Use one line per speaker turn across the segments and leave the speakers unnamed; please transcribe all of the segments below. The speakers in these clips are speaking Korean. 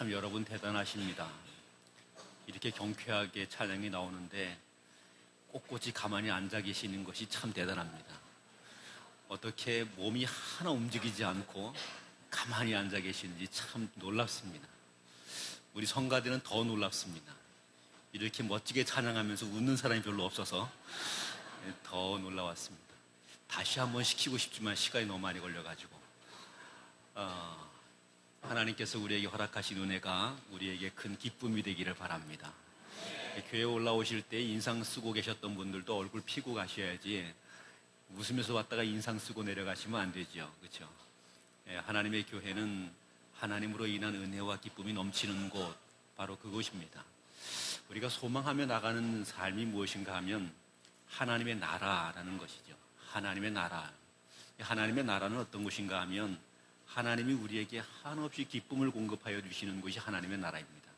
참 여러분 대단하십니다. 이렇게 경쾌하게 찬양이 나오는데 꼿꼿이 가만히 앉아 계시는 것이 참 대단합니다. 어떻게 몸이 하나 움직이지 않고 가만히 앉아 계시는지 참 놀랍습니다. 우리 성가대는 더 놀랍습니다. 이렇게 멋지게 찬양하면서 웃는 사람이 별로 없어서 더 놀라웠습니다. 다시 한번 시키고 싶지만 시간이 너무 많이 걸려가지고 하나님께서 우리에게 허락하신 은혜가 우리에게 큰 기쁨이 되기를 바랍니다. 교회에 올라오실 때 인상 쓰고 계셨던 분들도 얼굴 피고 가셔야지 웃으면서 왔다가 인상 쓰고 내려가시면 안 되죠. 그렇죠? 하나님의 교회는 하나님으로 인한 은혜와 기쁨이 넘치는 곳, 바로 그곳입니다. 우리가 소망하며 나가는 삶이 무엇인가 하면 하나님의 나라라는 것이죠. 하나님의 나라. 하나님의 나라는 어떤 것인가 하면 하나님이 우리에게 한없이 기쁨을 공급하여 주시는 것이 하나님의 나라입니다.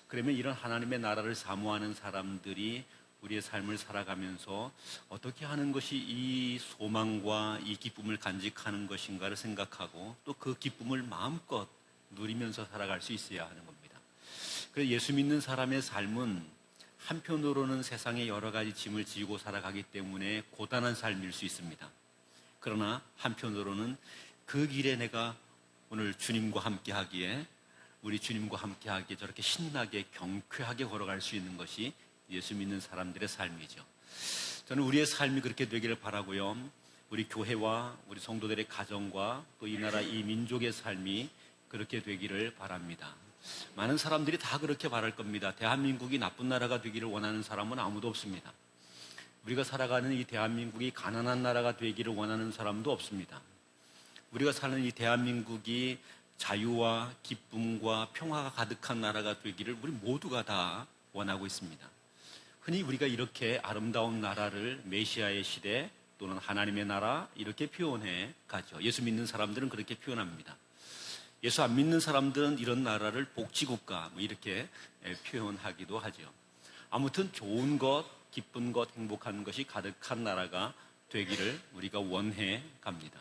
그러면 이런 하나님의 나라를 사모하는 사람들이 우리의 삶을 살아가면서 어떻게 하는 것이 이 소망과 이 기쁨을 간직하는 것인가를 생각하고 또 그 기쁨을 마음껏 누리면서 살아갈 수 있어야 하는 겁니다. 그래서 예수 믿는 사람의 삶은 한편으로는 세상의 여러 가지 짐을 지고 살아가기 때문에 고단한 삶일 수 있습니다. 그러나 한편으로는 그 길에 내가 오늘 주님과 함께 하기에, 우리 주님과 함께 하기에 저렇게 신나게 경쾌하게 걸어갈 수 있는 것이 예수 믿는 사람들의 삶이죠. 저는 우리의 삶이 그렇게 되기를 바라고요. 우리 교회와 우리 성도들의 가정과 또 이 나라 이 민족의 삶이 그렇게 되기를 바랍니다. 많은 사람들이 다 그렇게 바랄 겁니다. 대한민국이 나쁜 나라가 되기를 원하는 사람은 아무도 없습니다. 우리가 살아가는 이 대한민국이 가난한 나라가 되기를 원하는 사람도 없습니다. 우리가 사는 이 대한민국이 자유와 기쁨과 평화가 가득한 나라가 되기를 우리 모두가 다 원하고 있습니다. 흔히 우리가 이렇게 아름다운 나라를 메시아의 시대 또는 하나님의 나라 이렇게 표현해 가죠. 예수 믿는 사람들은 그렇게 표현합니다. 예수 안 믿는 사람들은 이런 나라를 복지국가 이렇게 표현하기도 하죠. 아무튼 좋은 것, 기쁜 것, 행복한 것이 가득한 나라가 되기를 우리가 원해 갑니다.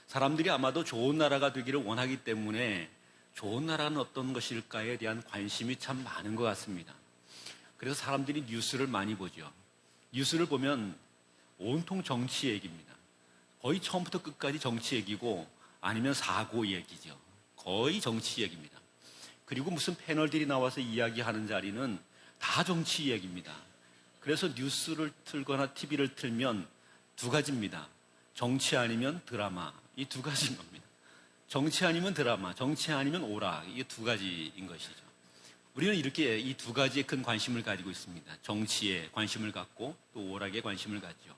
사람들이 아마도 좋은 나라가 되기를 원하기 때문에 좋은 나라는 어떤 것일까에 대한 관심이 참 많은 것 같습니다. 그래서 사람들이 뉴스를 많이 보죠. 뉴스를 보면 온통 정치 얘기입니다. 거의 처음부터 끝까지 정치 얘기고 아니면 사고 얘기죠. 거의 정치 얘기입니다. 그리고 무슨 패널들이 나와서 이야기하는 자리는 다 정치 얘기입니다. 그래서 뉴스를 틀거나 TV를 틀면 두 가지입니다. 정치 아니면 드라마, 이 두 가지인 겁니다. 정치 아니면 드라마, 정치 아니면 오락, 이게 두 가지인 것이죠. 우리는 이렇게 이 두 가지에 큰 관심을 가지고 있습니다. 정치에 관심을 갖고 또 오락에 관심을 갖죠.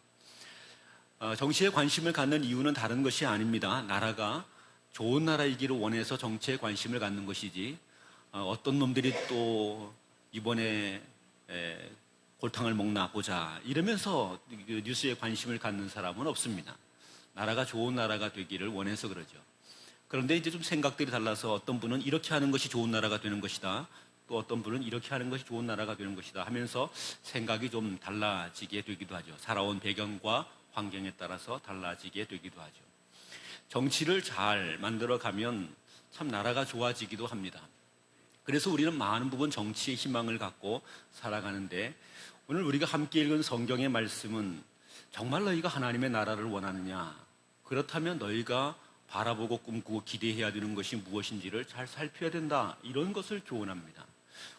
정치에 관심을 갖는 이유는 다른 것이 아닙니다. 나라가 좋은 나라이기를 원해서 정치에 관심을 갖는 것이지 어떤 놈들이 또 이번에 골탕을 먹나 보자 이러면서 뉴스에 관심을 갖는 사람은 없습니다. 나라가 좋은 나라가 되기를 원해서 그러죠. 그런데 이제 좀 생각들이 달라서 어떤 분은 이렇게 하는 것이 좋은 나라가 되는 것이다. 또 어떤 분은 이렇게 하는 것이 좋은 나라가 되는 것이다 하면서 생각이 좀 달라지게 되기도 하죠. 살아온 배경과 환경에 따라서 달라지게 되기도 하죠. 정치를 잘 만들어가면 참 나라가 좋아지기도 합니다. 그래서 우리는 많은 부분 정치에 희망을 갖고 살아가는데 오늘 우리가 함께 읽은 성경의 말씀은 정말 너희가 하나님의 나라를 원하느냐? 그렇다면 너희가 바라보고 꿈꾸고 기대해야 되는 것이 무엇인지를 잘 살펴야 된다. 이런 것을 교훈합니다.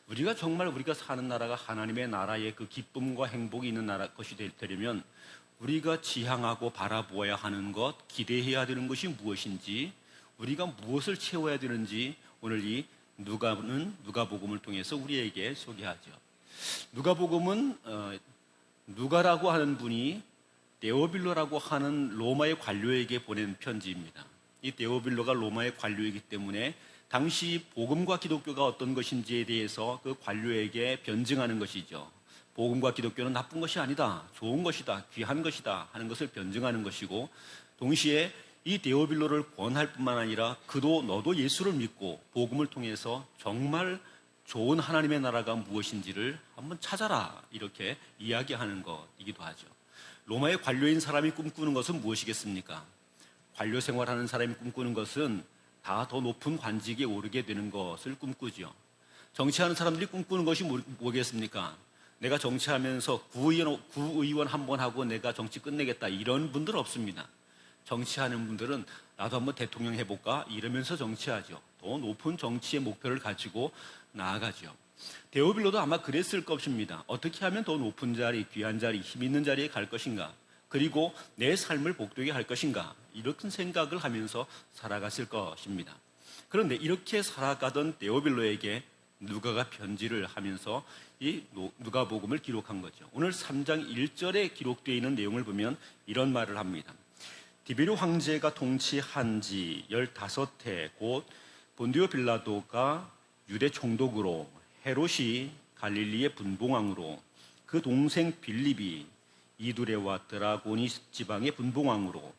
우리가 정말 우리가 사는 나라가 하나님의 나라의 그 기쁨과 행복이 있는 나라 것이 되려면 우리가 지향하고 바라보아야 하는 것, 기대해야 되는 것이 무엇인지, 우리가 무엇을 채워야 되는지 오늘 이 누가복음을 통해서 우리에게 소개하죠. 누가복음은 누가라고 하는 분이 데오빌로라고 하는 로마의 관료에게 보낸 편지입니다. 이 데오빌로가 로마의 관료이기 때문에 당시 복음과 기독교가 어떤 것인지에 대해서 그 관료에게 변증하는 것이죠. 복음과 기독교는 나쁜 것이 아니다, 좋은 것이다, 귀한 것이다 하는 것을 변증하는 것이고, 동시에 이 데오빌로를 권할 뿐만 아니라 그도 너도 예수를 믿고 복음을 통해서 정말 좋은 하나님의 나라가 무엇인지를 한번 찾아라 이렇게 이야기하는 것이기도 하죠. 로마의 관료인 사람이 꿈꾸는 것은 무엇이겠습니까? 관료 생활하는 사람이 꿈꾸는 것은 다 더 높은 관직에 오르게 되는 것을 꿈꾸죠. 정치하는 사람들이 꿈꾸는 것이 뭐겠습니까? 내가 정치하면서 구의원 한 번 하고 내가 정치 끝내겠다, 이런 분들은 없습니다. 정치하는 분들은 나도 한번 대통령 해볼까 이러면서 정치하죠. 더 높은 정치의 목표를 가지고 나아가죠. 데오빌로도 아마 그랬을 것입니다. 어떻게 하면 더 높은 자리, 귀한 자리, 힘 있는 자리에 갈 것인가, 그리고 내 삶을 복되게 할 것인가, 이런 생각을 하면서 살아갔을 것입니다. 그런데 이렇게 살아가던 데오빌로에게 누가가 편지를 하면서 이 누가복음을 기록한 거죠. 오늘 3장 1절에 기록되어 있는 내용을 보면 이런 말을 합니다. 디베르 황제가 통치한 지 15해 곧 본디오 빌라도가 유대 총독으로, 헤롯이 갈릴리의 분봉왕으로, 그 동생 빌립이 이두레와 드라고니 지방의 분봉왕으로,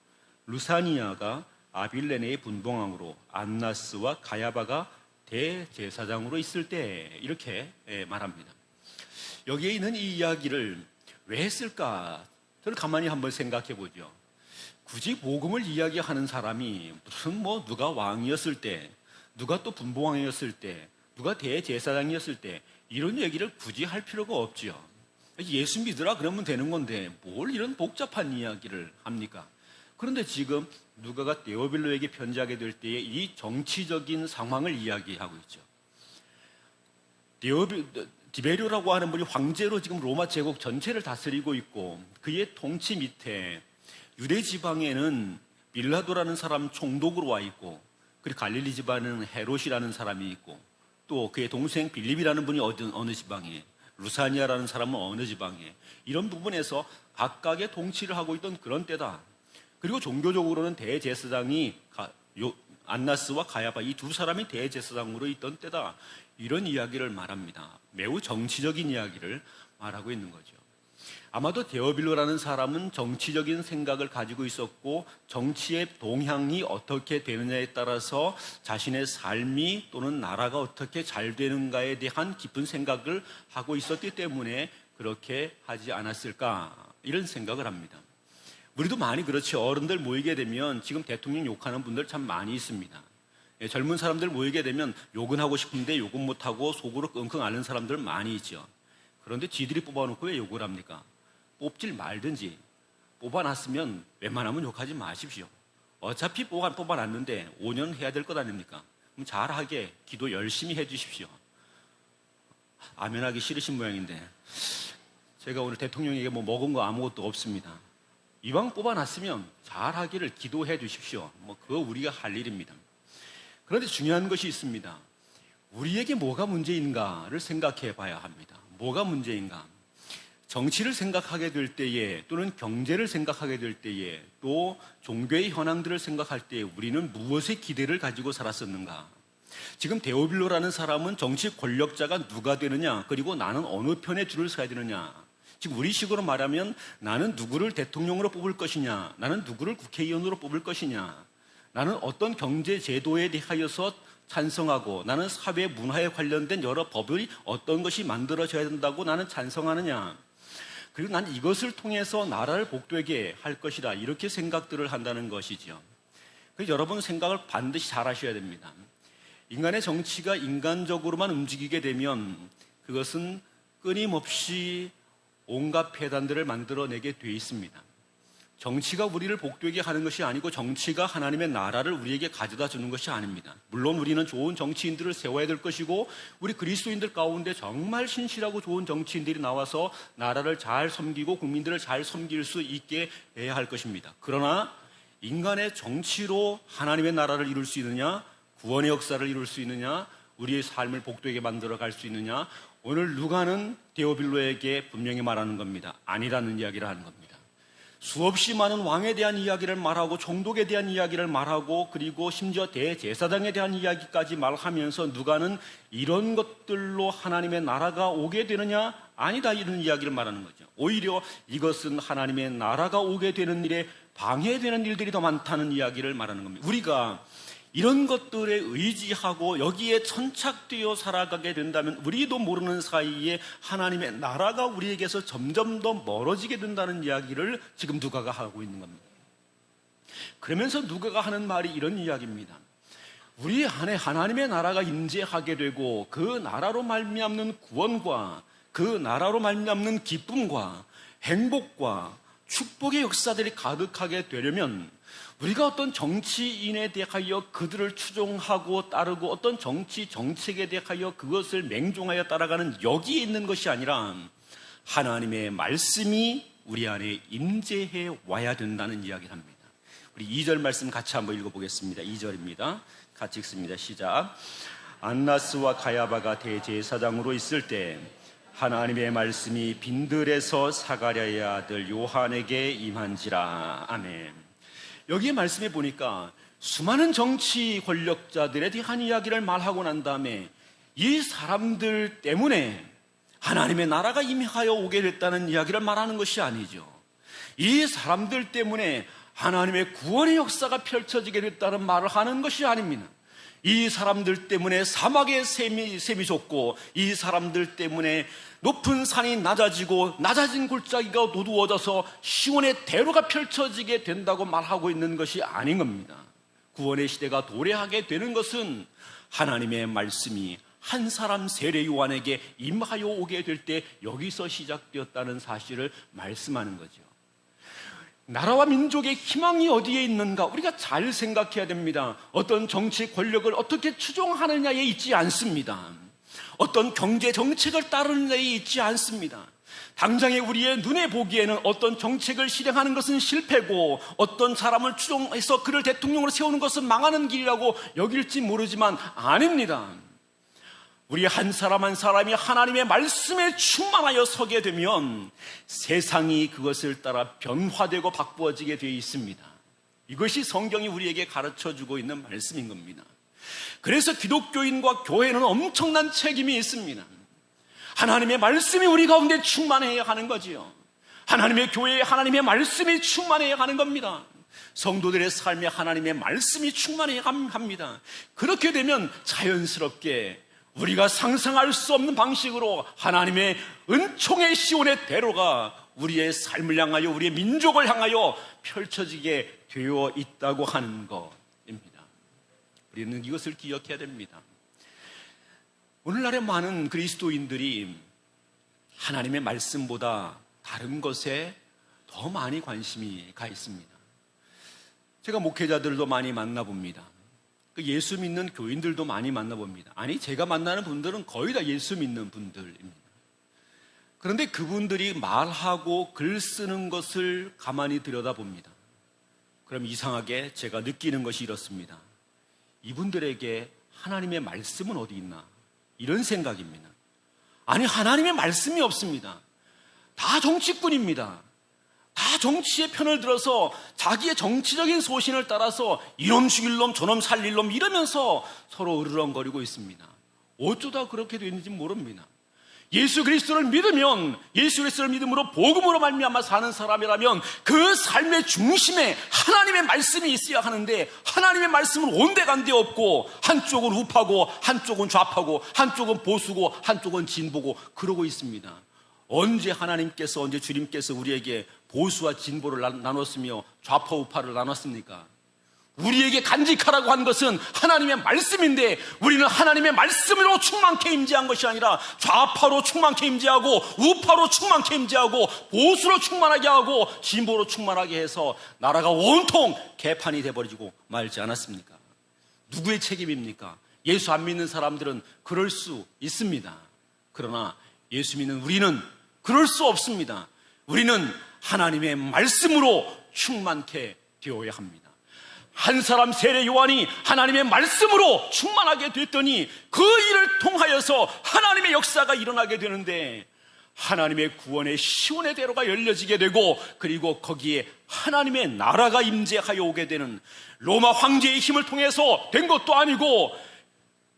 루사니아가 아빌레네의 분봉왕으로, 안나스와 가야바가 대제사장으로 있을 때, 이렇게 말합니다. 여기에 있는 이 이야기를 왜 했을까? 저는 가만히 한번 생각해 보죠. 굳이 복음을 이야기하는 사람이 무슨 누가 왕이었을 때, 누가 또 분봉왕이었을 때, 누가 대제사장이었을 때 이런 얘기를 굳이 할 필요가 없죠. 예수 믿으라 그러면 되는 건데 뭘 이런 복잡한 이야기를 합니까? 그런데 지금 누가가 데오빌로에게 편지하게 될 때에 이 정치적인 상황을 이야기하고 있죠. 디베리오라고 하는 분이 황제로 지금 로마 제국 전체를 다스리고 있고, 그의 통치 밑에 유대 지방에는 빌라도라는 사람 총독으로 와 있고, 그리고 갈릴리 지방에는 헤롯이라는 사람이 있고, 또 그의 동생 빌립이라는 분이 어느 지방에, 루사니아라는 사람은 어느 지방에, 이런 부분에서 각각의 통치를 하고 있던 그런 때다. 그리고 종교적으로는 대제사장이 안나스와 가야바, 이 두 사람이 대제사장으로 있던 때다. 이런 이야기를 말합니다. 매우 정치적인 이야기를 말하고 있는 거죠. 아마도 데오빌로라는 사람은 정치적인 생각을 가지고 있었고, 정치의 동향이 어떻게 되느냐에 따라서 자신의 삶이 또는 나라가 어떻게 잘 되는가에 대한 깊은 생각을 하고 있었기 때문에 그렇게 하지 않았을까, 이런 생각을 합니다. 우리도 많이 그렇죠. 어른들 모이게 되면 지금 대통령 욕하는 분들 참 많이 있습니다. 젊은 사람들 모이게 되면 욕은 하고 싶은데 욕은 못하고 속으로 끙끙 앓는 사람들 많이 있죠. 그런데 지들이 뽑아놓고 왜 욕을 합니까? 뽑질 말든지, 뽑아놨으면 웬만하면 욕하지 마십시오. 어차피 뽑아놨는데 5년 해야 될 것 아닙니까? 그럼 잘하게 기도 열심히 해주십시오. 아멘하기 싫으신 모양인데, 제가 오늘 대통령에게 먹은 거 아무것도 없습니다. 이왕 뽑아놨으면 잘하기를 기도해 주십시오. 그거 우리가 할 일입니다. 그런데 중요한 것이 있습니다. 우리에게 뭐가 문제인가를 생각해 봐야 합니다. 뭐가 문제인가? 정치를 생각하게 될 때에, 또는 경제를 생각하게 될 때에, 또 종교의 현황들을 생각할 때에 우리는 무엇의 기대를 가지고 살았었는가? 지금 데오빌로라는 사람은 정치 권력자가 누가 되느냐, 그리고 나는 어느 편에 줄을 서야 되느냐, 지금 우리식으로 말하면 나는 누구를 대통령으로 뽑을 것이냐, 나는 누구를 국회의원으로 뽑을 것이냐, 나는 어떤 경제 제도에 대하여서 찬성하고, 나는 사회 문화에 관련된 여러 법이 어떤 것이 만들어져야 된다고 나는 찬성하느냐, 그리고 난 이것을 통해서 나라를 복되게 할 것이다, 이렇게 생각들을 한다는 것이죠. 그래서 여러분 생각을 반드시 잘 하셔야 됩니다. 인간의 정치가 인간적으로만 움직이게 되면 그것은 끊임없이 온갖 폐단들을 만들어내게 돼 있습니다. 정치가 우리를 복되게 하는 것이 아니고, 정치가 하나님의 나라를 우리에게 가져다 주는 것이 아닙니다. 물론 우리는 좋은 정치인들을 세워야 될 것이고, 우리 그리스도인들 가운데 정말 신실하고 좋은 정치인들이 나와서 나라를 잘 섬기고 국민들을 잘 섬길 수 있게 해야 할 것입니다. 그러나 인간의 정치로 하나님의 나라를 이룰 수 있느냐, 구원의 역사를 이룰 수 있느냐, 우리의 삶을 복되게 만들어 갈 수 있느냐, 오늘 누가는 데오빌로에게 분명히 말하는 겁니다. 아니라는 이야기를 하는 겁니다. 수없이 많은 왕에 대한 이야기를 말하고, 총독에 대한 이야기를 말하고, 그리고 심지어 대제사장에 대한 이야기까지 말하면서 누가는 이런 것들로 하나님의 나라가 오게 되느냐? 아니다, 이런 이야기를 말하는 거죠. 오히려 이것은 하나님의 나라가 오게 되는 일에 방해되는 일들이 더 많다는 이야기를 말하는 겁니다. 우리가 이런 것들에 의지하고 여기에 천착되어 살아가게 된다면 우리도 모르는 사이에 하나님의 나라가 우리에게서 점점 더 멀어지게 된다는 이야기를 지금 누가가 하고 있는 겁니다. 그러면서 누가가 하는 말이 이런 이야기입니다. 우리 안에 하나님의 나라가 임재하게 되고 그 나라로 말미암는 구원과 그 나라로 말미암는 기쁨과 행복과 축복의 역사들이 가득하게 되려면 우리가 어떤 정치인에 대하여 그들을 추종하고 따르고 어떤 정치 정책에 대하여 그것을 맹종하여 따라가는 여기에 있는 것이 아니라 하나님의 말씀이 우리 안에 임재해 와야 된다는 이야기를 합니다. 우리 2절 말씀 같이 한번 읽어보겠습니다. 2절입니다. 같이 읽습니다. 시작. 안나스와 가야바가 대제사장으로 있을 때 하나님의 말씀이 빈들에서 사가랴의 아들 요한에게 임한지라. 아멘. 여기에 말씀해 보니까 수많은 정치 권력자들에 대한 이야기를 말하고 난 다음에 이 사람들 때문에 하나님의 나라가 임하여 오게 됐다는 이야기를 말하는 것이 아니죠. 이 사람들 때문에 하나님의 구원의 역사가 펼쳐지게 됐다는 말을 하는 것이 아닙니다. 이 사람들 때문에 사막의 샘이 솟고 이 사람들 때문에 높은 산이 낮아지고 낮아진 골짜기가 어두워져서 시온의 대로가 펼쳐지게 된다고 말하고 있는 것이 아닌 겁니다. 구원의 시대가 도래하게 되는 것은 하나님의 말씀이 한 사람 세례 요한에게 임하여 오게 될 때 여기서 시작되었다는 사실을 말씀하는 거죠. 나라와 민족의 희망이 어디에 있는가 우리가 잘 생각해야 됩니다. 어떤 정치 권력을 어떻게 추종하느냐에 있지 않습니다. 어떤 경제 정책을 따르느냐에 있지 않습니다. 당장에 우리의 눈에 보기에는 어떤 정책을 실행하는 것은 실패고 어떤 사람을 추종해서 그를 대통령으로 세우는 것은 망하는 길이라고 여길지 모르지만 아닙니다. 우리 한 사람 한 사람이 하나님의 말씀에 충만하여 서게 되면 세상이 그것을 따라 변화되고 바꾸어지게 되어 있습니다. 이것이 성경이 우리에게 가르쳐주고 있는 말씀인 겁니다. 그래서 기독교인과 교회는 엄청난 책임이 있습니다. 하나님의 말씀이 우리 가운데 충만해야 하는 거지요. 하나님의 교회에 하나님의 말씀이 충만해야 하는 겁니다. 성도들의 삶에 하나님의 말씀이 충만해야 합니다. 그렇게 되면 자연스럽게 우리가 상상할 수 없는 방식으로 하나님의 은총의 시온의 대로가 우리의 삶을 향하여 우리의 민족을 향하여 펼쳐지게 되어 있다고 하는 것입니다. 우리는 이것을 기억해야 됩니다. 오늘날의 많은 그리스도인들이 하나님의 말씀보다 다른 것에 더 많이 관심이 가 있습니다. 제가 목회자들도 많이 만나봅니다. 예수 믿는 교인들도 많이 만나봅니다. 아니, 제가 만나는 분들은 거의 다 예수 믿는 분들입니다. 그런데 그분들이 말하고 글 쓰는 것을 가만히 들여다봅니다. 그럼 이상하게 제가 느끼는 것이 이렇습니다. 이분들에게 하나님의 말씀은 어디 있나? 이런 생각입니다. 아니, 하나님의 말씀이 없습니다. 다 정치꾼입니다. 다 정치의 편을 들어서 자기의 정치적인 소신을 따라서 이놈 죽일 놈 저놈 살릴 놈 이러면서 서로 으르렁거리고 있습니다. 어쩌다 그렇게 되는지 모릅니다. 예수 그리스도를 믿으면 예수 그리스도를 믿음으로 복음으로 말미암아 사는 사람이라면 그 삶의 중심에 하나님의 말씀이 있어야 하는데 하나님의 말씀은 온데간데 없고 한쪽은 우파고 한쪽은 좌파고 한쪽은 보수고 한쪽은 진보고 그러고 있습니다. 언제 하나님께서 언제 주님께서 우리에게 보수와 진보를 나눴으며 좌파 우파를 나눴습니까? 우리에게 간직하라고 한 것은 하나님의 말씀인데 우리는 하나님의 말씀으로 충만케 임재한 것이 아니라 좌파로 충만케 임재하고 우파로 충만케 임재하고 보수로 충만하게 하고 진보로 충만하게 해서 나라가 온통 개판이 돼버리고 말지 않았습니까? 누구의 책임입니까? 예수 안 믿는 사람들은 그럴 수 있습니다. 그러나 예수 믿는 우리는 그럴 수 없습니다. 우리는 하나님의 말씀으로 충만케 되어야 합니다. 한 사람 세례 요한이 하나님의 말씀으로 충만하게 됐더니 그 일을 통하여서 하나님의 역사가 일어나게 되는데 하나님의 구원의 시온의 대로가 열려지게 되고 그리고 거기에 하나님의 나라가 임재하여 오게 되는 로마 황제의 힘을 통해서 된 것도 아니고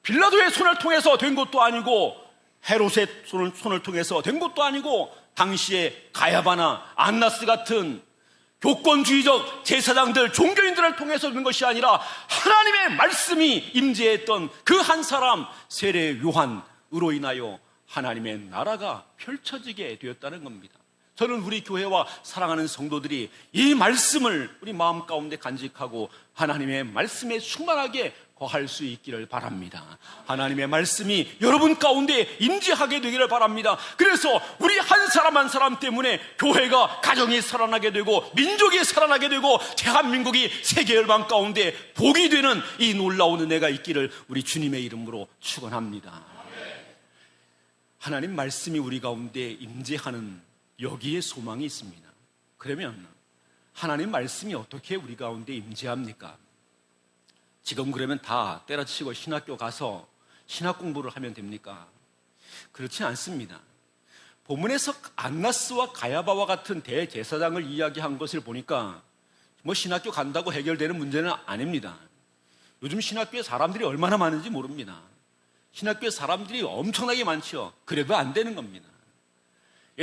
빌라도의 손을 통해서 된 것도 아니고 헤롯의 손을 통해서 된 것도 아니고 당시에 가야바나 안나스 같은 교권주의적 제사장들, 종교인들을 통해서 된 것이 아니라 하나님의 말씀이 임재했던 그 한 사람 세례 요한으로 인하여 하나님의 나라가 펼쳐지게 되었다는 겁니다. 저는 우리 교회와 사랑하는 성도들이 이 말씀을 우리 마음 가운데 간직하고 하나님의 말씀에 충만하게 거할 수 있기를 바랍니다. 하나님의 말씀이 여러분 가운데 임재하게 되기를 바랍니다. 그래서 우리 한 사람 한 사람 때문에 교회가, 가정이 살아나게 되고 민족이 살아나게 되고 대한민국이 세계 열방 가운데 복이 되는 이 놀라운 은혜가 있기를 우리 주님의 이름으로 축원합니다. 하나님 말씀이 우리 가운데 임재하는 여기에 소망이 있습니다. 그러면 하나님 말씀이 어떻게 우리 가운데 임재합니까? 지금 그러면 다 때려치고 신학교 가서 신학 공부를 하면 됩니까? 그렇지 않습니다. 본문에서 안나스와 가야바와 같은 대제사장을 이야기한 것을 보니까 뭐 신학교 간다고 해결되는 문제는 아닙니다. 요즘 신학교에 사람들이 얼마나 많은지 모릅니다. 신학교에 사람들이 엄청나게 많죠. 그래도 안 되는 겁니다.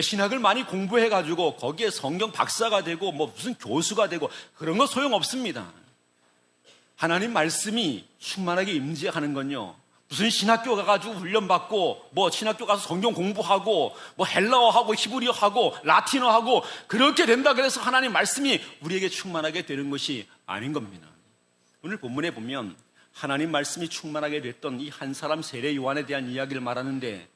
신학을 많이 공부해가지고 거기에 성경 박사가 되고 뭐 무슨 교수가 되고 그런 거 소용없습니다. 하나님 말씀이 충만하게 임재하는 건요, 무슨 신학교 가가지고 훈련받고 뭐 신학교 가서 성경 공부하고 뭐 헬라어하고 히브리어하고 라틴어하고 그렇게 된다 그래서 하나님 말씀이 우리에게 충만하게 되는 것이 아닌 겁니다. 오늘 본문에 보면 하나님 말씀이 충만하게 됐던 이 한 사람 세례 요한에 대한 이야기를 말하는데,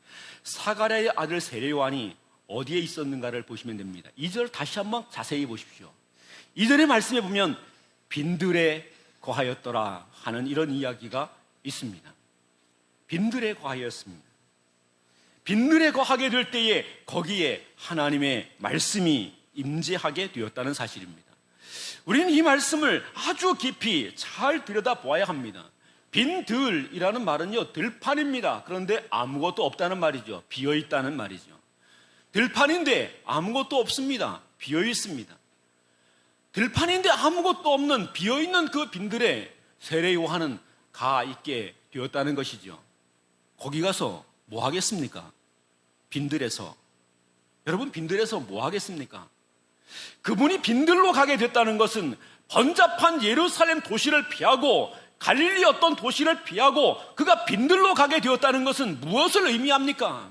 사가랴의 아들 세례 요한이 어디에 있었는가를 보시면 됩니다. 2절 다시 한번 자세히 보십시오. 2절의 말씀에 보면 빈들에 거하였더라 하는 이런 이야기가 있습니다. 빈들에 거하였습니다. 빈들에 거하게 될 때에 거기에 하나님의 말씀이 임재하게 되었다는 사실입니다. 우리는 이 말씀을 아주 깊이 잘 들여다보아야 합니다. 빈들이라는 말은요, 들판입니다. 그런데 아무것도 없다는 말이죠. 비어있다는 말이죠. 들판인데 아무것도 없습니다. 비어 있습니다. 들판인데 아무것도 없는 비어있는 그 빈들에 세례 요한은 가 있게 되었다는 것이죠. 거기 가서 뭐 하겠습니까? 빈들에서. 여러분, 빈들에서 뭐 하겠습니까? 그분이 빈들로 가게 됐다는 것은 번잡한 예루살렘 도시를 피하고 갈릴리 어떤 도시를 피하고 그가 빈들로 가게 되었다는 것은 무엇을 의미합니까?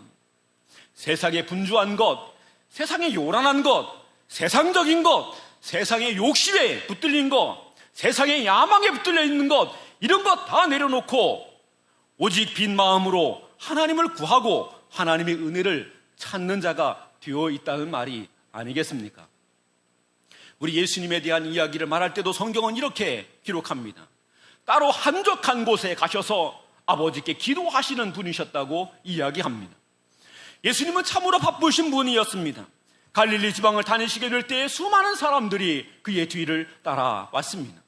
세상에 분주한 것, 세상에 요란한 것, 세상적인 것, 세상의 욕심에 붙들린 것, 세상의 야망에 붙들려 있는 것, 이런 것 다 내려놓고 오직 빈 마음으로 하나님을 구하고 하나님의 은혜를 찾는 자가 되어 있다는 말이 아니겠습니까? 우리 예수님에 대한 이야기를 말할 때도 성경은 이렇게 기록합니다. 따로 한적한 곳에 가셔서 아버지께 기도하시는 분이셨다고 이야기합니다. 예수님은 참으로 바쁘신 분이었습니다. 갈릴리 지방을 다니시게 될 때에 수많은 사람들이 그의 뒤를 따라왔습니다.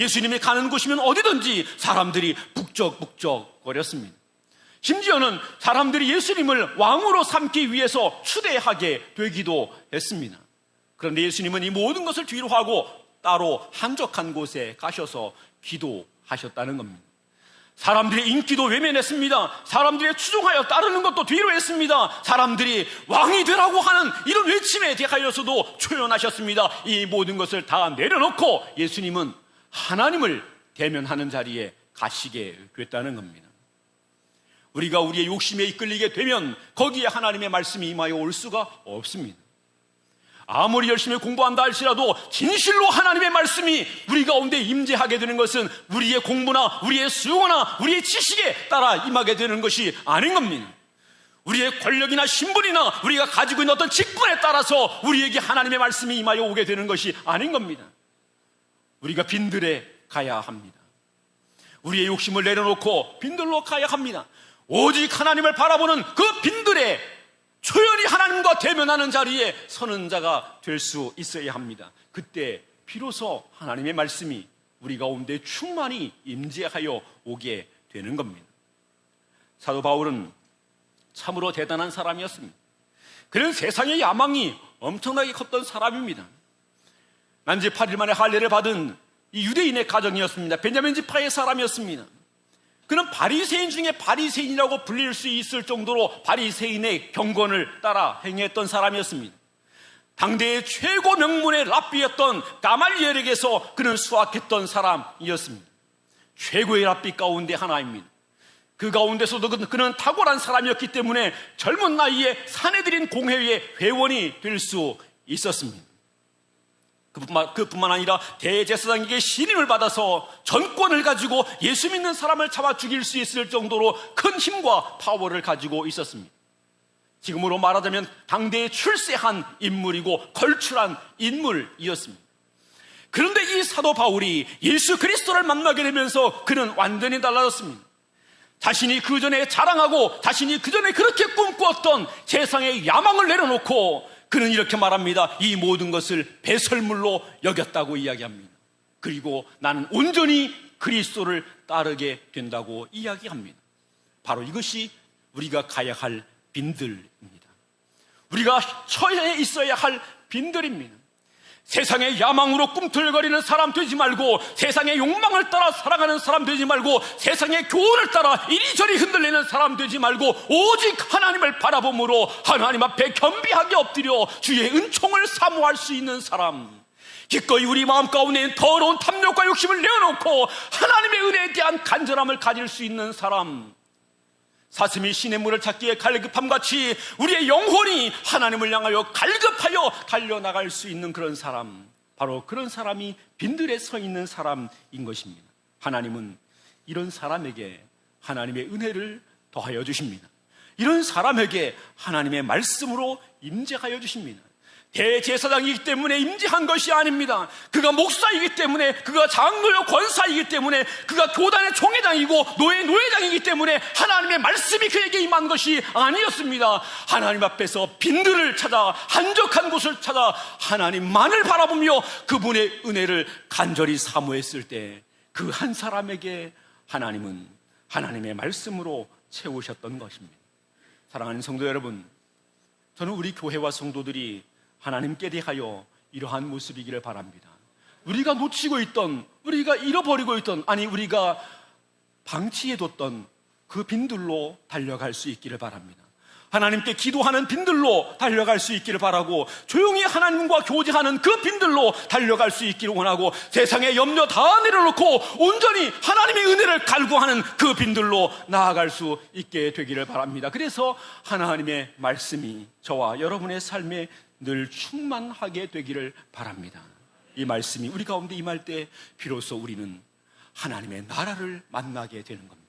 예수님이 가는 곳이면 어디든지 사람들이 북적북적 거렸습니다. 심지어는 사람들이 예수님을 왕으로 삼기 위해서 추대하게 되기도 했습니다. 그런데 예수님은 이 모든 것을 뒤로 하고 따로 한적한 곳에 가셔서 기도하셨다는 겁니다. 사람들의 인기도 외면했습니다. 사람들의 추종하여 따르는 것도 뒤로 했습니다. 사람들이 왕이 되라고 하는 이런 외침에 대하여서도 초연하셨습니다. 이 모든 것을 다 내려놓고 예수님은 하나님을 대면하는 자리에 가시게 됐다는 겁니다. 우리가 우리의 욕심에 이끌리게 되면 거기에 하나님의 말씀이 임하여 올 수가 없습니다. 아무리 열심히 공부한다 할지라도 진실로 하나님의 말씀이 우리 가운데 임재하게 되는 것은 우리의 공부나 우리의 수요나 우리의 지식에 따라 임하게 되는 것이 아닌 겁니다. 우리의 권력이나 신분이나 우리가 가지고 있는 어떤 직분에 따라서 우리에게 하나님의 말씀이 임하여 오게 되는 것이 아닌 겁니다. 우리가 빈들에 가야 합니다. 우리의 욕심을 내려놓고 빈들로 가야 합니다. 오직 하나님을 바라보는 그 빈들에 초연히 하나님과 대면하는 자리에 서는 자가 될 수 있어야 합니다. 그때 비로소 하나님의 말씀이 우리 가운데 충만히 임재하여 오게 되는 겁니다. 사도 바울은 참으로 대단한 사람이었습니다. 그는 세상의 야망이 엄청나게 컸던 사람입니다. 난지 8일 만에 할례를 받은 이 유대인의 가정이었습니다. 베냐민 지파의 사람이었습니다. 그는 바리새인 중에 바리새인이라고 불릴 수 있을 정도로 바리새인의 경건을 따라 행했던 사람이었습니다. 당대의 최고 명문의 랍비였던 가말리엘에게서 그는 수학했던 사람이었습니다. 최고의 랍비 가운데 하나입니다. 그 가운데서도 그는 탁월한 사람이었기 때문에 젊은 나이에 사내들인 공회의 회원이 될 수 있었습니다.
그뿐만 아니라 대제사장에게 신임을 받아서 전권을 가지고 예수 믿는 사람을 잡아 죽일 수 있을 정도로 큰 힘과 파워를 가지고 있었습니다. 지금으로 말하자면 당대에 출세한 인물이고 걸출한 인물이었습니다. 그런데 이 사도 바울이 예수 그리스도를 만나게 되면서 그는 완전히 달라졌습니다. 자신이 그전에 자랑하고 자신이 그전에 그렇게 꿈꾸었던 세상의 야망을 내려놓고 그는 이렇게 말합니다. 이 모든 것을 배설물로 여겼다고 이야기합니다. 그리고 나는 온전히 그리스도를 따르게 된다고 이야기합니다. 바로 이것이 우리가 가야 할 빈들입니다. 우리가 처해 있어야 할 빈들입니다. 세상의 야망으로 꿈틀거리는 사람 되지 말고, 세상의 욕망을 따라 살아가는 사람 되지 말고, 세상의 교훈을 따라 이리저리 흔들리는 사람 되지 말고, 오직 하나님을 바라봄으로 하나님 앞에 겸비하게 엎드려 주의 은총을 사모할 수 있는 사람, 기꺼이 우리 마음 가운데 더러운 탐욕과 욕심을 내어놓고 하나님의 은혜에 대한 간절함을 가질 수 있는 사람, 사슴이 시냇 물을 찾기에 갈급함같이 우리의 영혼이 하나님을 향하여 갈급하여 달려나갈 수 있는 그런 사람, 바로 그런 사람이 빈들에 서 있는 사람인 것입니다. 하나님은 이런 사람에게 하나님의 은혜를 더하여 주십니다. 이런 사람에게 하나님의 말씀으로 임재하여 주십니다. 대제사장이기 때문에 임재한 것이 아닙니다. 그가 목사이기 때문에, 그가 장로요 권사이기 때문에, 그가 교단의 총회장이고 노회장이기 때문에 하나님의 말씀이 그에게 임한 것이 아니었습니다. 하나님 앞에서 빈들을 찾아, 한적한 곳을 찾아 하나님만을 바라보며 그분의 은혜를 간절히 사모했을 때 그 한 사람에게 하나님은 하나님의 말씀으로 채우셨던 것입니다. 사랑하는 성도 여러분, 저는 우리 교회와 성도들이 하나님께 대하여 이러한 모습이기를 바랍니다. 우리가 놓치고 있던, 우리가 잃어버리고 있던, 아니 우리가 방치해뒀던 그 빈들로 달려갈 수 있기를 바랍니다. 하나님께 기도하는 빈들로 달려갈 수 있기를 바라고, 조용히 하나님과 교제하는 그 빈들로 달려갈 수 있기를 원하고, 세상의 염려 다 내려놓고 온전히 하나님의 은혜를 갈구하는 그 빈들로 나아갈 수 있게 되기를 바랍니다. 그래서 하나님의 말씀이 저와 여러분의 삶에 늘 충만하게 되기를 바랍니다. 이 말씀이 우리 가운데 임할 때 비로소 우리는 하나님의 나라를 만나게 되는 겁니다.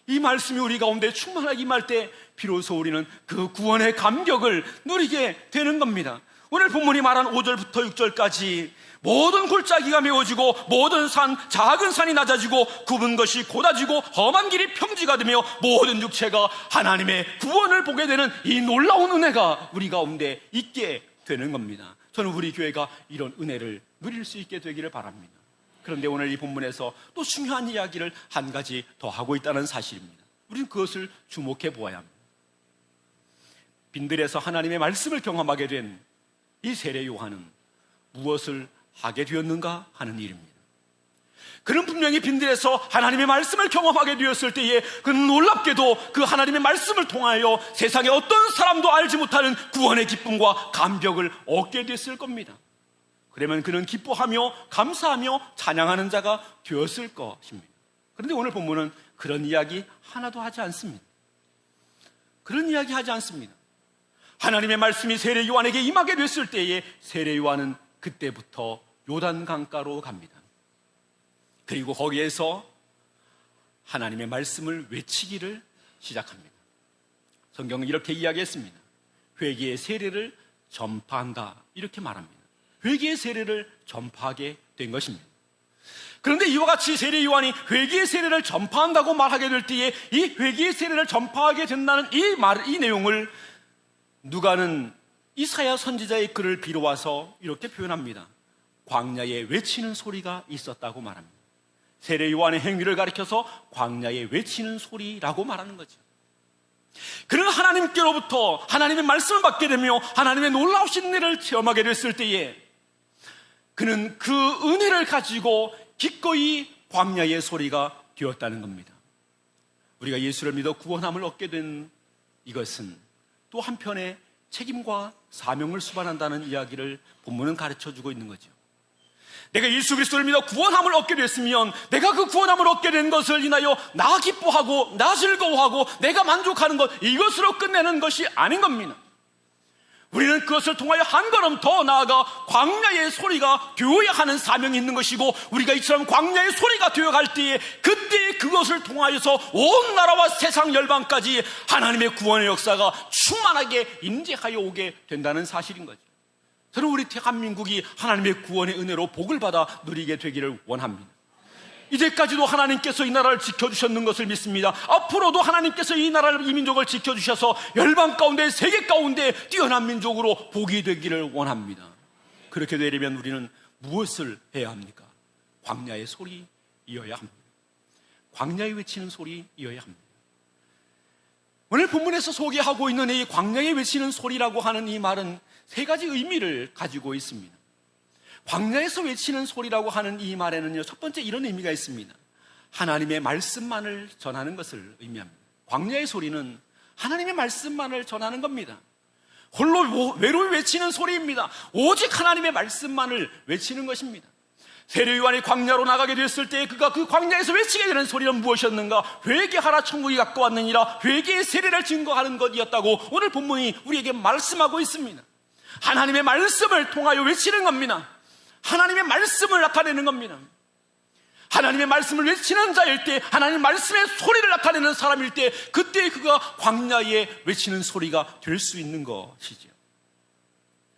이 말씀이 우리 가운데 충만하게 임할 때 비로소 우리는 그 구원의 감격을 누리게 되는 겁니다. 오늘 본문이 말한 5절부터 6절까지 모든 골짜기가 메워지고 모든 산, 작은 산이 낮아지고 굽은 것이 곧아지고 험한 길이 평지가 되며 모든 육체가 하나님의 구원을 보게 되는 이 놀라운 은혜가 우리 가운데 있게 되는 겁니다. 저는 우리 교회가 이런 은혜를 누릴 수 있게 되기를 바랍니다. 그런데 오늘 이 본문에서 또 중요한 이야기를 한 가지 더 하고 있다는 사실입니다. 우리는 그것을 주목해 보아야 합니다. 빈들에서 하나님의 말씀을 경험하게 된 이 세례 요한은 무엇을 하게 되었는가 하는 일입니다. 그는 분명히 빈들에서 하나님의 말씀을 경험하게 되었을 때에 그는 놀랍게도 그 하나님의 말씀을 통하여 세상의 어떤 사람도 알지 못하는 구원의 기쁨과 감격을 얻게 됐을 겁니다. 그러면 그는 기뻐하며 감사하며 찬양하는 자가 되었을 것입니다. 그런데 오늘 본문은 그런 이야기 하나도 하지 않습니다. 그런 이야기 하지 않습니다. 하나님의 말씀이 세례 요한에게 임하게 됐을 때에 세례 요한은 그때부터 요단 강가로 갑니다. 그리고 거기에서 하나님의 말씀을 외치기를 시작합니다. 성경은 이렇게 이야기했습니다. 회개의 세례를 전파한다, 이렇게 말합니다. 회개의 세례를 전파하게 된 것입니다. 그런데 이와 같이 세례 요한이 회개의 세례를 전파한다고 말하게 될 때에 이 회개의 세례를 전파하게 된다는 이 내용을 누가는 이사야 선지자의 글을 빌어와서 이렇게 표현합니다. 광야에 외치는 소리가 있었다고 말합니다. 세례 요한의 행위를 가리켜서 광야에 외치는 소리라고 말하는 거죠. 그는 하나님께로부터 하나님의 말씀을 받게 되며 하나님의 놀라우신 은혜를 체험하게 됐을 때에 그는 그 은혜를 가지고 기꺼이 광야의 소리가 되었다는 겁니다. 우리가 예수를 믿어 구원함을 얻게 된 이것은 또 한편의 책임과 사명을 수반한다는 이야기를 본문은 가르쳐주고 있는 거죠. 내가 예수 그리스도를 믿어 구원함을 얻게 됐으면 내가 그 구원함을 얻게 된 것을 인하여 나 기뻐하고 나 즐거워하고 내가 만족하는 것, 이것으로 끝내는 것이 아닌 겁니다. 우리는 그것을 통하여 한 걸음 더 나아가 광야의 소리가 되어야 하는 사명이 있는 것이고, 우리가 이처럼 광야의 소리가 되어갈 때에 그때 그것을 통하여서 온 나라와 세상 열방까지 하나님의 구원의 역사가 충만하게 임재하여 오게 된다는 사실인 거죠. 저는 우리 대한민국이 하나님의 구원의 은혜로 복을 받아 누리게 되기를 원합니다. 이제까지도 하나님께서 이 나라를 지켜주셨는 것을 믿습니다. 앞으로도 하나님께서 이 나라를, 이 민족을 지켜주셔서 열방 가운데, 세계 가운데 뛰어난 민족으로 복이 되기를 원합니다. 그렇게 되려면 우리는 무엇을 해야 합니까? 광야의 소리이어야 합니다. 광야에 외치는 소리이어야 합니다. 오늘 본문에서 소개하고 있는 이 광야에 외치는 소리라고 하는 이 말은 세 가지 의미를 가지고 있습니다. 광야에서 외치는 소리라고 하는 이 말에는요, 첫 번째 이런 의미가 있습니다. 하나님의 말씀만을 전하는 것을 의미합니다. 광야의 소리는 하나님의 말씀만을 전하는 겁니다. 홀로 외로이 외치는 소리입니다. 오직 하나님의 말씀만을 외치는 것입니다. 세례 요한이 광야로 나가게 됐을 때 그가 그 광야에서 외치게 되는 소리는 무엇이었는가? 회개하라, 천국이 가까웠느니라. 회개의 세례를 증거하는 것이었다고 오늘 본문이 우리에게 말씀하고 있습니다. 하나님의 말씀을 통하여 외치는 겁니다. 하나님의 말씀을 나타내는 겁니다. 하나님의 말씀을 외치는 자일 때, 하나님의 말씀의 소리를 나타내는 사람일 때, 그때 그가 광야에 외치는 소리가 될 수 있는 것이죠.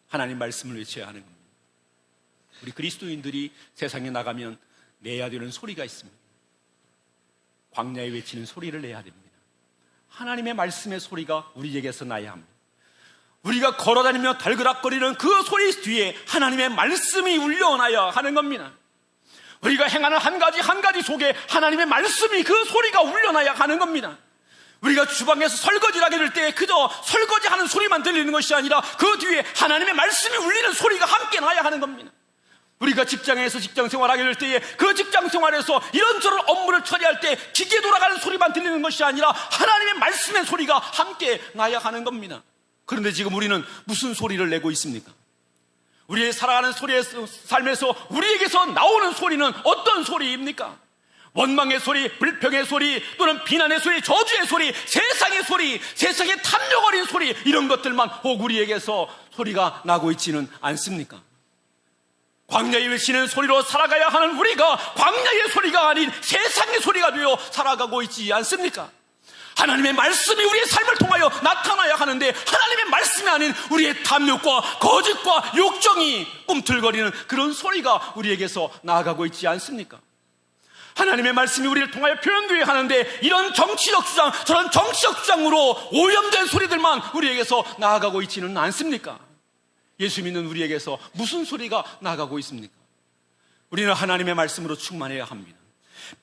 하나님 말씀을 외쳐야 하는 겁니다. 우리 그리스도인들이 세상에 나가면 내야 되는 소리가 있습니다. 광야에 외치는 소리를 내야 됩니다. 하나님의 말씀의 소리가 우리에게서 나야 합니다. 우리가 걸어다니며 달그락거리는 그 소리 뒤에 하나님의 말씀이 울려나야 하는 겁니다. 우리가 행하는 한 가지 속에 하나님의 말씀이, 그 소리가 울려나야 하는 겁니다. 우리가 주방에서 설거지를 하게 될 때 그저 설거지하는 소리만 들리는 것이 아니라 그 뒤에 하나님의 말씀이 울리는 소리가 함께 나야 하는 겁니다. 우리가 직장에서 직장 생활하게 될 때에 그 직장 생활에서 이런저런 업무를 처리할 때 기계 돌아가는 소리만 들리는 것이 아니라 하나님의 말씀의 소리가 함께 나야 하는 겁니다. 그런데 지금 우리는 무슨 소리를 내고 있습니까? 우리의 살아가는 삶에서 우리에게서 나오는 소리는 어떤 소리입니까? 원망의 소리, 불평의 소리, 또는 비난의 소리, 저주의 소리, 세상의 소리, 세상의 탐욕 어린 소리, 이런 것들만 혹 우리에게서 소리가 나고 있지는 않습니까? 광야에 외치는 소리로 살아가야 하는 우리가 광야의 소리가 아닌 세상의 소리가 되어 살아가고 있지 않습니까? 하나님의 말씀이 우리의 삶을 통하여 나타나야 하는데 하나님의 말씀이 아닌 우리의 탐욕과 거짓과 욕정이 꿈틀거리는 그런 소리가 우리에게서 나아가고 있지 않습니까? 하나님의 말씀이 우리를 통하여 표현되어야 하는데 이런 정치적 주장, 저런 정치적 주장으로 오염된 소리들만 우리에게서 나아가고 있지는 않습니까? 예수 믿는 우리에게서 무슨 소리가 나아가고 있습니까? 우리는 하나님의 말씀으로 충만해야 합니다.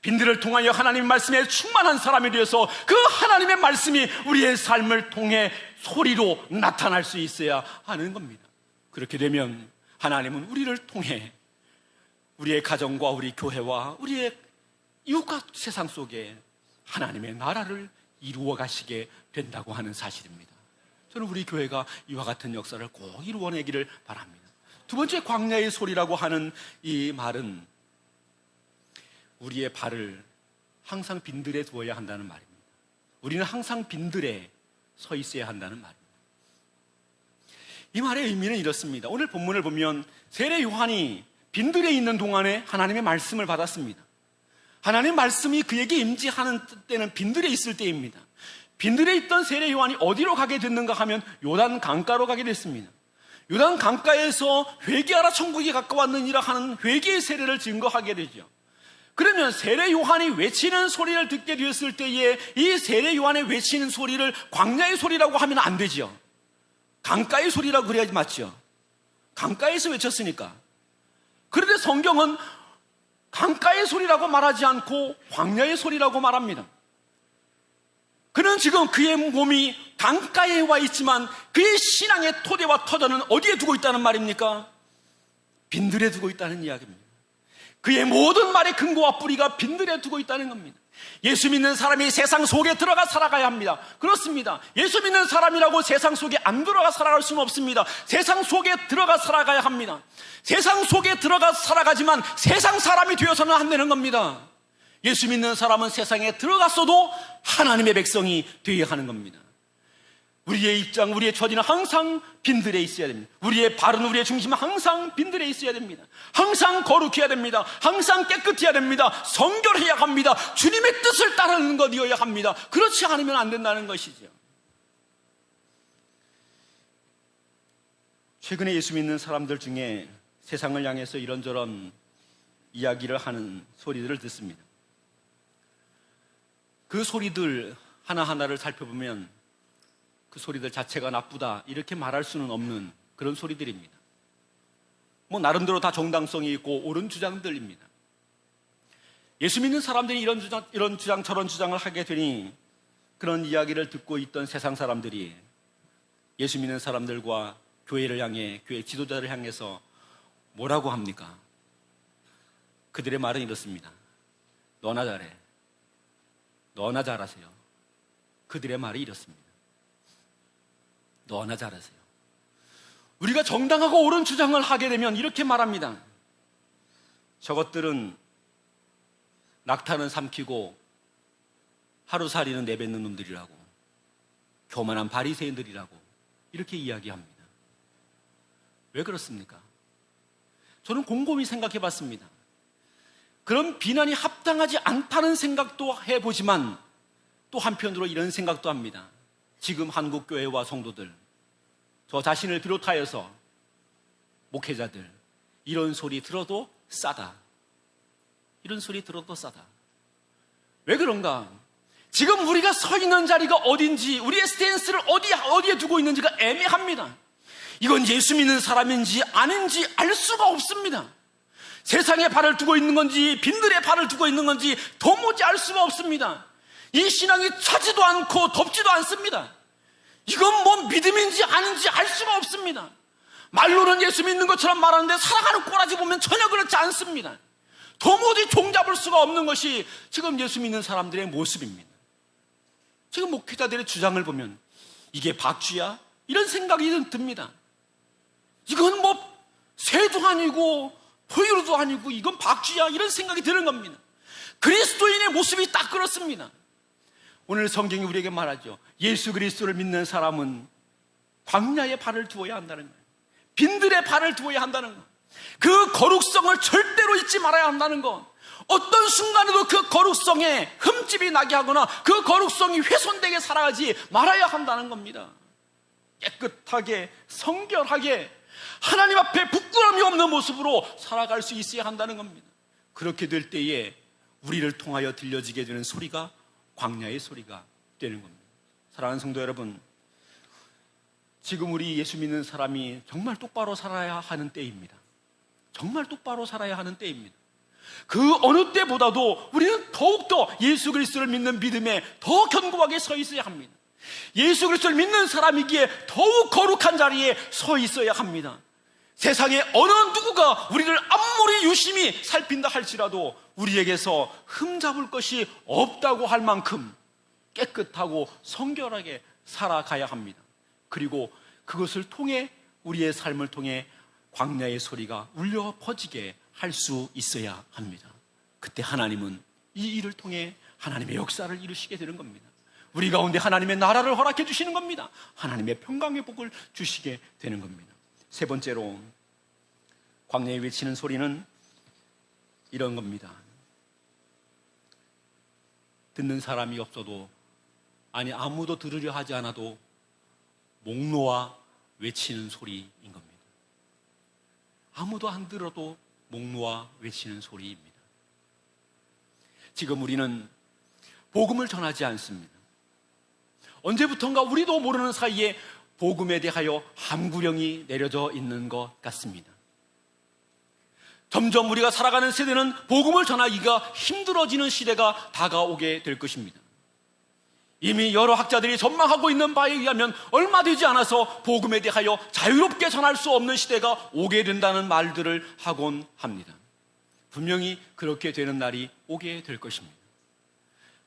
빈들을 통하여 하나님의 말씀에 충만한 사람이 되어서 그 하나님의 말씀이 우리의 삶을 통해 소리로 나타날 수 있어야 하는 겁니다. 그렇게 되면 하나님은 우리를 통해 우리의 가정과 우리 교회와 우리의 이웃과 세상 속에 하나님의 나라를 이루어 가시게 된다고 하는 사실입니다. 저는 우리 교회가 이와 같은 역사를 꼭 이루어내기를 바랍니다. 두 번째, 광야의 소리라고 하는 이 말은 우리의 발을 항상 빈들에 두어야 한다는 말입니다. 우리는 항상 빈들에 서 있어야 한다는 말입니다. 이 말의 의미는 이렇습니다. 오늘 본문을 보면 세례 요한이 빈들에 있는 동안에 하나님의 말씀을 받았습니다. 하나님의 말씀이 그에게 임재하는 때는 빈들에 있을 때입니다. 빈들에 있던 세례 요한이 어디로 가게 됐는가 하면 요단 강가로 가게 됐습니다. 요단 강가에서 회개하라, 천국이 가까웠느니라 하는 회개의 세례를 증거하게 되죠. 그러면 세례 요한이 외치는 소리를 듣게 되었을 때에 이 세례 요한의 외치는 소리를 광야의 소리라고 하면 안 되죠. 강가의 소리라고 그래야지 맞죠. 강가에서 외쳤으니까. 그런데 성경은 강가의 소리라고 말하지 않고 광야의 소리라고 말합니다. 그는 지금 그의 몸이 강가에 와 있지만 그의 신앙의 토대와 터전은 어디에 두고 있다는 말입니까? 빈들에 두고 있다는 이야기입니다. 그의 모든 말의 근거와 뿌리가 빈들에 두고 있다는 겁니다. 예수 믿는 사람이 세상 속에 들어가 살아가야 합니다. 그렇습니다. 예수 믿는 사람이라고 세상 속에 안 들어가 살아갈 수는 없습니다. 세상 속에 들어가 살아가야 합니다. 세상 속에 들어가 살아가지만 세상 사람이 되어서는 안 되는 겁니다. 예수 믿는 사람은 세상에 들어갔어도 하나님의 백성이 되어야 하는 겁니다. 우리의 입장, 우리의 처지는 항상 빈들에 있어야 됩니다. 우리의 발은, 우리의 중심은 항상 빈들에 있어야 됩니다. 항상 거룩해야 됩니다. 항상 깨끗해야 됩니다. 성결해야 합니다. 주님의 뜻을 따르는 것이어야 합니다. 그렇지 않으면 안 된다는 것이죠. 최근에 예수 믿는 사람들 중에 세상을 향해서 이런저런 이야기를 하는 소리들을 듣습니다. 그 소리들 하나하나를 살펴보면 그 소리들 자체가 나쁘다 이렇게 말할 수는 없는 그런 소리들입니다. 나름대로 다 정당성이 있고 옳은 주장들입니다. 예수 믿는 사람들이 이런 주장 저런 주장을 하게 되니 그런 이야기를 듣고 있던 세상 사람들이 예수 믿는 사람들과 교회를 향해, 교회 지도자를 향해서 뭐라고 합니까? 그들의 말은 이렇습니다. 너나 잘해. 너나 잘하세요. 그들의 말이 이렇습니다. 너나 잘하세요. 우리가 정당하고 옳은 주장을 하게 되면 이렇게 말합니다. 저것들은 낙타는 삼키고 하루살이는 내뱉는 놈들이라고, 교만한 바리새인들이라고 이렇게 이야기합니다. 왜 그렇습니까? 저는 곰곰이 생각해 봤습니다. 그런 비난이 합당하지 않다는 생각도 해보지만 또 한편으로 이런 생각도 합니다. 지금 한국교회와 성도들, 저 자신을 비롯하여서 목회자들, 이런 소리 들어도 싸다. 이런 소리 들어도 싸다. 왜 그런가? 지금 우리가 서 있는 자리가 어딘지, 우리의 스탠스를 어디에 두고 있는지가 애매합니다. 이건 예수 믿는 사람인지 아닌지 알 수가 없습니다. 세상에 발을 두고 있는 건지 빈들에 발을 두고 있는 건지 도무지 알 수가 없습니다. 이 신앙이 차지도 않고 덥지도 않습니다. 이건 뭐 믿음인지 아닌지 알 수가 없습니다. 말로는 예수 믿는 것처럼 말하는데 살아가는 꼬라지 보면 전혀 그렇지 않습니다. 도무지 종잡을 수가 없는 것이 지금 예수 믿는 사람들의 모습입니다. 지금 목회자들의 주장을 보면 이게 박쥐야? 이런 생각이 듭니다. 이건 뭐 새도 아니고 포유류도 아니고 이건 박쥐야? 이런 생각이 드는 겁니다. 그리스도인의 모습이 딱 그렇습니다. 오늘 성경이 우리에게 말하죠. 예수 그리스도를 믿는 사람은 광야에 발을 두어야 한다는 거예요. 빈들에 발을 두어야 한다는 것. 그 거룩성을 절대로 잊지 말아야 한다는 것. 어떤 순간에도 그 거룩성에 흠집이 나게 하거나 그 거룩성이 훼손되게 살아가지 말아야 한다는 겁니다. 깨끗하게 성결하게 하나님 앞에 부끄러움이 없는 모습으로 살아갈 수 있어야 한다는 겁니다. 그렇게 될 때에 우리를 통하여 들려지게 되는 소리가 광야의 소리가 되는 겁니다. 사랑하는 성도 여러분, 지금 우리 예수 믿는 사람이 정말 똑바로 살아야 하는 때입니다. 정말 똑바로 살아야 하는 때입니다. 그 어느 때보다도 우리는 더욱더 예수 그리스도를 믿는 믿음에 더 견고하게 서 있어야 합니다. 예수 그리스도를 믿는 사람이기에 더욱 거룩한 자리에 서 있어야 합니다. 세상에 어느 누구가 우리를 아무리 유심히 살핀다 할지라도 우리에게서 흠잡을 것이 없다고 할 만큼 깨끗하고 성결하게 살아가야 합니다. 그리고 그것을 통해 우리의 삶을 통해 광야의 소리가 울려 퍼지게 할 수 있어야 합니다. 그때 하나님은 이 일을 통해 하나님의 역사를 이루시게 되는 겁니다. 우리 가운데 하나님의 나라를 허락해 주시는 겁니다. 하나님의 평강의 복을 주시게 되는 겁니다. 세 번째로 광야에 외치는 소리는 이런 겁니다. 듣는 사람이 없어도, 아니 아무도 들으려 하지 않아도 목 놓아 외치는 소리인 겁니다. 아무도 안 들어도 목 놓아 외치는 소리입니다. 지금 우리는 복음을 전하지 않습니다. 언제부턴가 우리도 모르는 사이에 복음에 대하여 함구령이 내려져 있는 것 같습니다. 점점 우리가 살아가는 세대는 복음을 전하기가 힘들어지는 시대가 다가오게 될 것입니다. 이미 여러 학자들이 전망하고 있는 바에 의하면 얼마 되지 않아서 복음에 대하여 자유롭게 전할 수 없는 시대가 오게 된다는 말들을 하곤 합니다. 분명히 그렇게 되는 날이 오게 될 것입니다.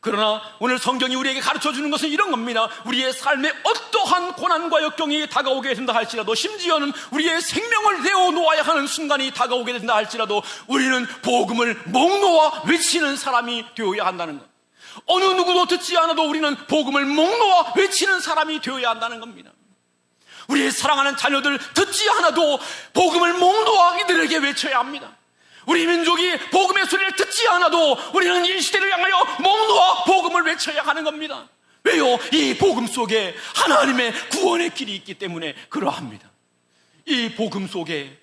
그러나 오늘 성경이 우리에게 가르쳐주는 것은 이런 겁니다. 우리의 삶에 어떠한 고난과 역경이 다가오게 된다 할지라도, 심지어는 우리의 생명을 내어놓아야 하는 순간이 다가오게 된다 할지라도 우리는 복음을 목 놓아 외치는 사람이 되어야 한다는 것. 어느 누구도 듣지 않아도 우리는 복음을 목놓아 외치는 사람이 되어야 한다는 겁니다. 우리의 사랑하는 자녀들 듣지 않아도 복음을 목놓아 이들에게 외쳐야 합니다. 우리 민족이 복음의 소리를 듣지 않아도 우리는 이 시대를 향하여 목놓아 복음을 외쳐야 하는 겁니다. 왜요? 이 복음 속에 하나님의 구원의 길이 있기 때문에 그러합니다. 이 복음 속에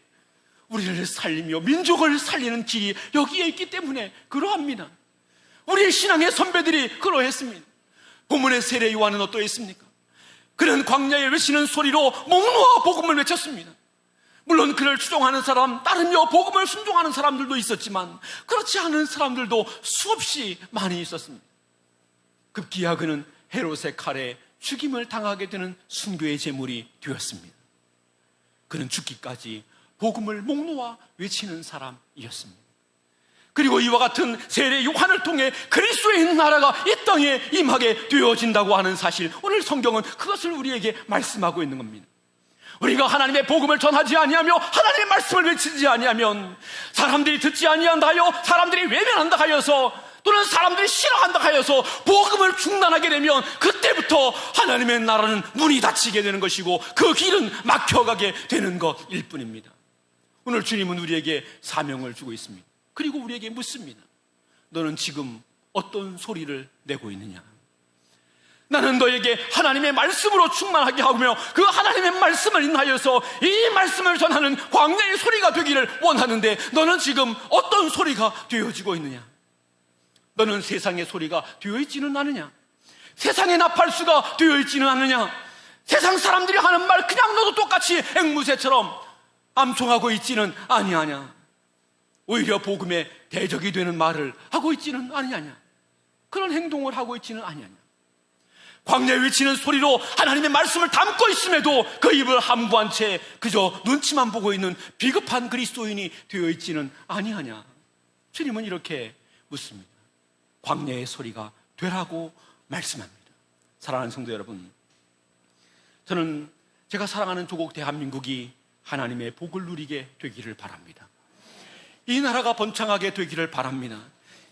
우리를 살리며 민족을 살리는 길이 여기에 있기 때문에 그러합니다. 우리의 신앙의 선배들이 그러했습니다. 본문의 세례 요한은 어떠했습니까? 그는 광야에 외치는 소리로 목놓아 복음을 외쳤습니다. 물론 그를 추종하는 사람, 따르며 복음을 순종하는 사람들도 있었지만 그렇지 않은 사람들도 수없이 많이 있었습니다. 급기야 그는 헤롯의 칼에 죽임을 당하게 되는 순교의 제물이 되었습니다. 그는 죽기까지 복음을 목놓아 외치는 사람이었습니다. 그리고 이와 같은 세례 요한을 통해 그리스도의 나라가 이 땅에 임하게 되어진다고 하는 사실, 오늘 성경은 그것을 우리에게 말씀하고 있는 겁니다. 우리가 하나님의 복음을 전하지 아니하며 하나님의 말씀을 외치지 아니하면 사람들이 듣지 아니한다 하여, 사람들이 외면한다 하여서, 또는 사람들이 싫어한다 하여서 복음을 중단하게 되면 그때부터 하나님의 나라는 문이 닫히게 되는 것이고 그 길은 막혀가게 되는 것일 뿐입니다. 오늘 주님은 우리에게 사명을 주고 있습니다. 그리고 우리에게 묻습니다. 너는 지금 어떤 소리를 내고 있느냐? 나는 너에게 하나님의 말씀으로 충만하게 하며 그 하나님의 말씀을 인하여서 이 말씀을 전하는 광야의 소리가 되기를 원하는데 너는 지금 어떤 소리가 되어지고 있느냐? 너는 세상의 소리가 되어있지는 않느냐? 세상의 나팔수가 되어있지는 않느냐? 세상 사람들이 하는 말 그냥 너도 똑같이 앵무새처럼 암송하고 있지는 아니하냐? 오히려 복음의 대적이 되는 말을 하고 있지는 아니하냐? 그런 행동을 하고 있지는 아니하냐? 광야에 외치는 소리로 하나님의 말씀을 담고 있음에도 그 입을 함부한 채 그저 눈치만 보고 있는 비겁한 그리스도인이 되어 있지는 아니하냐? 주님은 이렇게 묻습니다. 광야의 소리가 되라고 말씀합니다. 사랑하는 성도 여러분, 저는 제가 사랑하는 조국 대한민국이 하나님의 복을 누리게 되기를 바랍니다. 이 나라가 번창하게 되기를 바랍니다.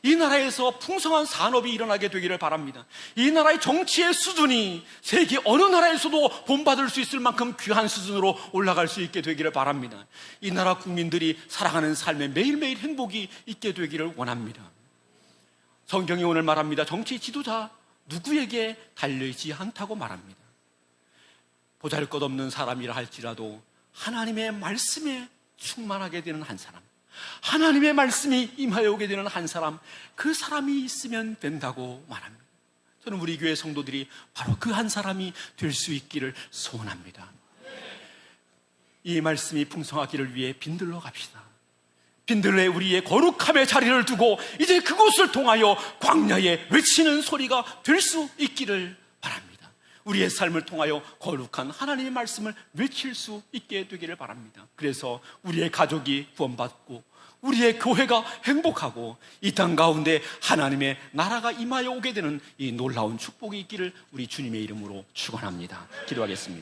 이 나라에서 풍성한 산업이 일어나게 되기를 바랍니다. 이 나라의 정치의 수준이 세계 어느 나라에서도 본받을 수 있을 만큼 귀한 수준으로 올라갈 수 있게 되기를 바랍니다. 이 나라 국민들이 살아가는 삶에 매일매일 행복이 있게 되기를 원합니다. 성경이 오늘 말합니다. 정치 지도자 누구에게 달려있지 않다고 말합니다. 보잘것없는 사람이라 할지라도 하나님의 말씀에 충만하게 되는 한 사람, 하나님의 말씀이 임하여 오게 되는 한 사람, 그 사람이 있으면 된다고 말합니다. 저는 우리 교회 성도들이 바로 그 한 사람이 될 수 있기를 소원합니다. 이 말씀이 풍성하기를 위해 빈들러 갑시다. 빈들레 우리의 거룩함의 자리를 두고 이제 그곳을 통하여 광야에 외치는 소리가 될 수 있기를 바랍니다. 우리의 삶을 통하여 거룩한 하나님의 말씀을 외칠 수 있게 되기를 바랍니다. 그래서 우리의 가족이 구원받고 우리의 교회가 행복하고 이 땅 가운데 하나님의 나라가 임하여 오게 되는 이 놀라운 축복이 있기를 우리 주님의 이름으로 축원합니다. 기도하겠습니다.